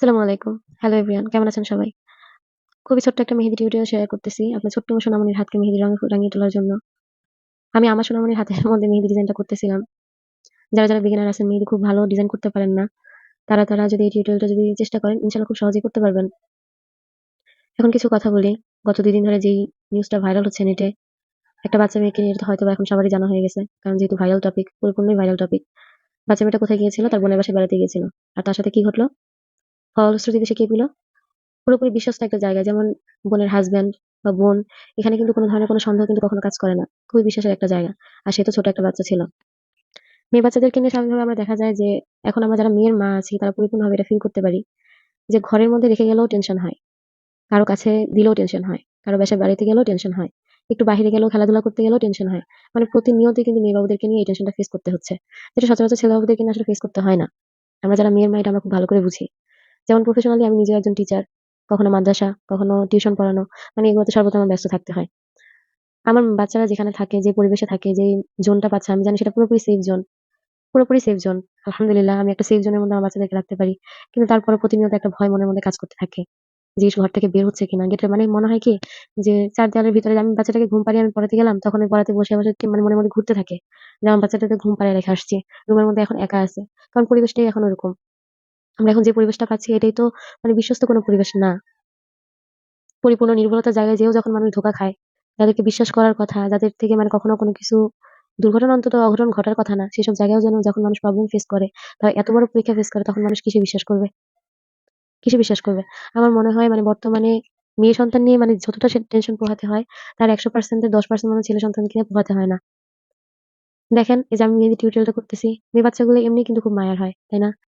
আসসালামু আলাইকুম। Hello everyone, কেমন আছেন সবাই? খুবই ছোট্ট একটা মেহেদি টিউটোরিয়াল শেয়ার করতেছি আপনার ছোট্ট সোনামণির হাতকে মেহেদি রাঙিয়ে তোলার জন্য। আমি আমার সোনামণির হাতের মধ্যে মেহেদি ডিজাইনটা করতেছিলাম। যারা বিগিনার আছেন, মেহেদি খুব ভালো ডিজাইন করতে পারেন না, তারা যদি এই টিউটোরিয়ালটা যদি চেষ্টা করেন, ইনশাআল্লাহ খুব সহজেই করতে পারবেন। এখন কিছু কথা বলি। গত ২ দিন ধরে যেই নিউজটা ভাইরাল হচ্ছে নেটে, একটা বাচ্চা মেয়েকে নিয়ে, এটা হয়তোবা এখন সবারই জানা হয়ে গেছে। কারণ যেহেতু ভাইরাল টপিক, পরিপূর্ণই ভাইরাল টপিক। বাচ্চা মেয়েটা কোথায় গিয়েছিল? তার বোনের বাসায় বেড়াতে গিয়েছিল। আর তার সাথে কি ঘটলো? ফলশ্রুতিতে সে কি পেল? পুরোপুরি বিশ্বস্ত একটা জায়গায়, যেমন বোনের হাসব্যান্ড বা বোন, এখানে কিন্তু কোনো ধরনের কোনো সন্দেহ কিন্তু কখনো কাজ করে না। খুবই বিশ্বাসের একটা জায়গা। আর সে তো ছোট একটা বাচ্চা ছিল। মেয়ে বাচ্চাদেরকে নিয়ে স্বাভাবিকভাবে আমরা দেখা যায় যে এখন আমরা যারা মেয়ের মা আছি তারা পরিপূর্ণভাবে এটা ফিল করতে পারি যে ঘরের মধ্যে রেখে গেলেও টেনশন হয়। কারো কাছে দিলেও টেনশন হয়। কারো বাসায় বেড়াতে গেলেও টেনশন হয়। একটু বাহিরে গেলেও খেলাধুলা করতে গেলেও টেনশন হয়। মানে প্রতিনিয়তই কিন্তু মেয়ে বাবুদেরকে নিয়ে এই টেনশনটা ফেস করতে হচ্ছে। যেটা সচরাচর ছেলে বাবুদেরকে নিয়ে আসলে ফেস করতে হয় না। আমরা যারা মেয়ের মা এটা আমরা খুব ভালো করে বুঝি। যেমন প্রফেশনালি আমি নিজেও একজন টিচার। কখনো মাদ্রাসা, কখনো টিউশন পড়ানো। মানে এগুলোতে সর্বদা আমার ব্যস্ত থাকতে হয়। আমার বাচ্চারা যেখানে থাকে, যে পরিবেশে থাকে, যেই জোনটা পাচ্ছে আমি জানি সেটা পুরোপুরি সেফ জোন। পুরোপুরি সেফ জোন। আলহামদুলিল্লাহ আমি একটা সেফ জোনের মধ্যে আমার বাচ্চাদেরকে রাখতে পারি। কিন্তু তারপরেও প্রতিনিয়ত একটা ভয় মনের মধ্যে কাজ করতে থাকে। যে ঘর থেকে বের হচ্ছে কিনা। গেটের মানে মনে হয় কি যে ৪ দেয়ালের ভিতরে আমি বাচ্চাটাকে ঘুম পাড়িয়ে আমি পড়াতে গেলাম, তখন ওই পড়াতে বসে কি মানে মনের মধ্যে ঘুরতে থাকে। যে আমার বাচ্চাটাকে ঘুম পাড়িয়ে রেখে আসছি। রুমের মধ্যে এখন একা আছে। কারণ পরিবেশটাই এখন ওরকম। আমরা এখন যে পরিবেশটা পাচ্ছি এটাই তো মানে বিশ্বস্ত কোনো পরিবেশ না। পরিপূর্ণ নির্ভরতার জায়গায় যেয়েও যখন মানুষ ধোঁকা খায়, যাদেরকে বিশ্বাস করার কথা, যাদের থেকে মানে কখনো কোনো কিছু দুর্ঘটনা অন্তত অঘটন ঘটার কথা না, সেসব জায়গায়ও যেন যখন মানুষ প্রবলেম ফেস করে, এত বড় পরীক্ষা ফেস করে, তখন মানুষ কিসে বিশ্বাস করবে? কিসে বিশ্বাস করবে? আমার মনে হয় মানে বর্তমানে মেয়ে সন্তান নিয়ে মানে যতটা সে টেনশন পোহাতে হয়, তার ১০০% এর ১০% মনে হয় ছেলে সন্তানকে নিয়ে পোহাতে হয় না। দেখেন এই যে আমি মেহেদি টিউটোরিয়ালটা করতেছি, মেয়ে বাচ্চাগুলো এমনি কিন্তু খুব মায়ার হয়, তাই না?